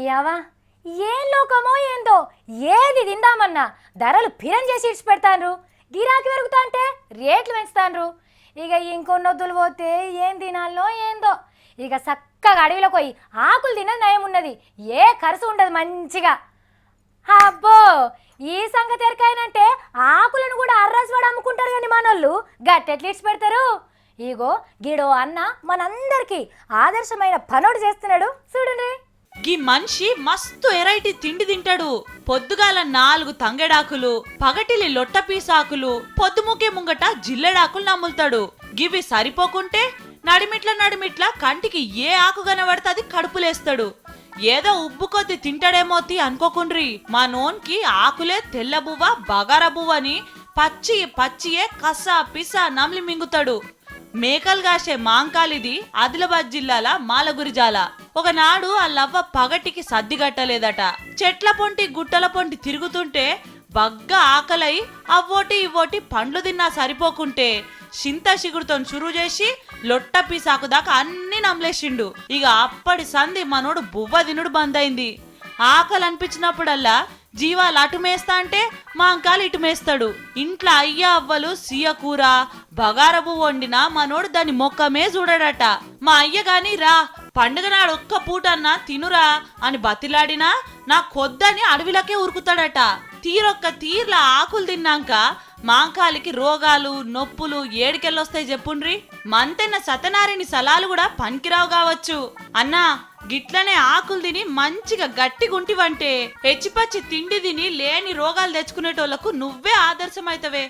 నియావా ఏం లోకమో ఏందో ఏది తిందామన్నా ధరలు ఫిరం చేసి ఇడిచి పెడతాన్రు. గిరాకీ పెరుగుతా అంటే రేట్లు పెంచుతాన్రు. ఇక ఇంకొన్నొద్దులు పోతే ఏం తినాలో ఏందో. ఇక చక్కగా అడవిలో పోయి ఆకులు తినది నయం ఉన్నది. ఏ ఖర్చు ఉండదు మంచిగా. అబ్బో ఈ సంగతి ఎరకాయనంటే ఆకులను కూడా అర్రాసువాడు అమ్ముకుంటారు కానీ మనోళ్ళు గట్టెట్లు ఇడిచి పెడతారు. ఇగో గిడో అన్న మనందరికీ ఆదర్శమైన పనోడు చేస్తున్నాడు చూడండి. గీ మనిషి మస్తు ఎరైటీ తిండి తింటాడు. పొద్దుగాల 4 తంగెడాకులు, పగటిలి లొట్ట పీసాకులు, పొద్దుముకే ముంగట జిల్లెడాకులు నమ్ములుతాడు. గివి సరిపోకుంటే నడిమిట్ల కంటికి ఏ ఆకు కనబడితే అది కడుపులేస్తాడు. ఏదో ఉబ్బు కొద్ది తింటాడేమోతి అనుకోకుండ్రి. మా నోన్కి ఆకులే తెల్లబువ్వ బగారబువ్వని పచ్చియే కసా పిసా నమ్లి మింగుతాడు. మేకలు కాసే మాంకాలిది ఆదిలాబాద్ జిల్లాల మాలగురిజాల. ఒకనాడు ఆ లవ్వ పగటికి సద్దిగట్టలేదట. చెట్ల పొంటి గుట్టల పొంటి తిరుగుతుంటే బగ్గా ఆకలై అవ్వోటి ఇవ్వోటి పండ్లు తిన్నా సరిపోకుంటే చింత చిగురుతో చురువు చేసి లొట్ట పీసాకు దాకా అన్ని నమ్లేసిండు. ఇక అప్పటి సంధి మనోడు బువ్వ తినుడు బందైంది. ఆకలి అనిపించినప్పుడల్లా జీవాలు అటు మేస్తా అంటే మాంకాలు ఇటు మేస్తాడు. ఇంట్లో అయ్య అవ్వలు సీయ కూర బగారబు వండినా మనోడు దాని మొక్కమే చూడడట. మా అయ్య గాని రా పండుగ నాడు ఒక్క పూటన్నా తినురా అని బతిలాడినా నా కొద్దని అడవిలకే ఉరుకుతాడట. తీర్ల ఆకులు తిన్నాక మాంకాలికి రోగాలు నొప్పులు ఏడికెళ్ళొస్తాయి చెప్పుండ్రి. మంతెన్న సతనారిని సలాలు కూడా పనికిరావు కావచ్చు. అన్నా గిట్లనే ఆకులు తిని మంచిగా గట్టిగుంటివంటే హెచ్చిపచ్చి తిండి తిని లేని రోగాలు తెచ్చుకునేటోళ్లకు నువ్వే ఆదర్శమైతవే.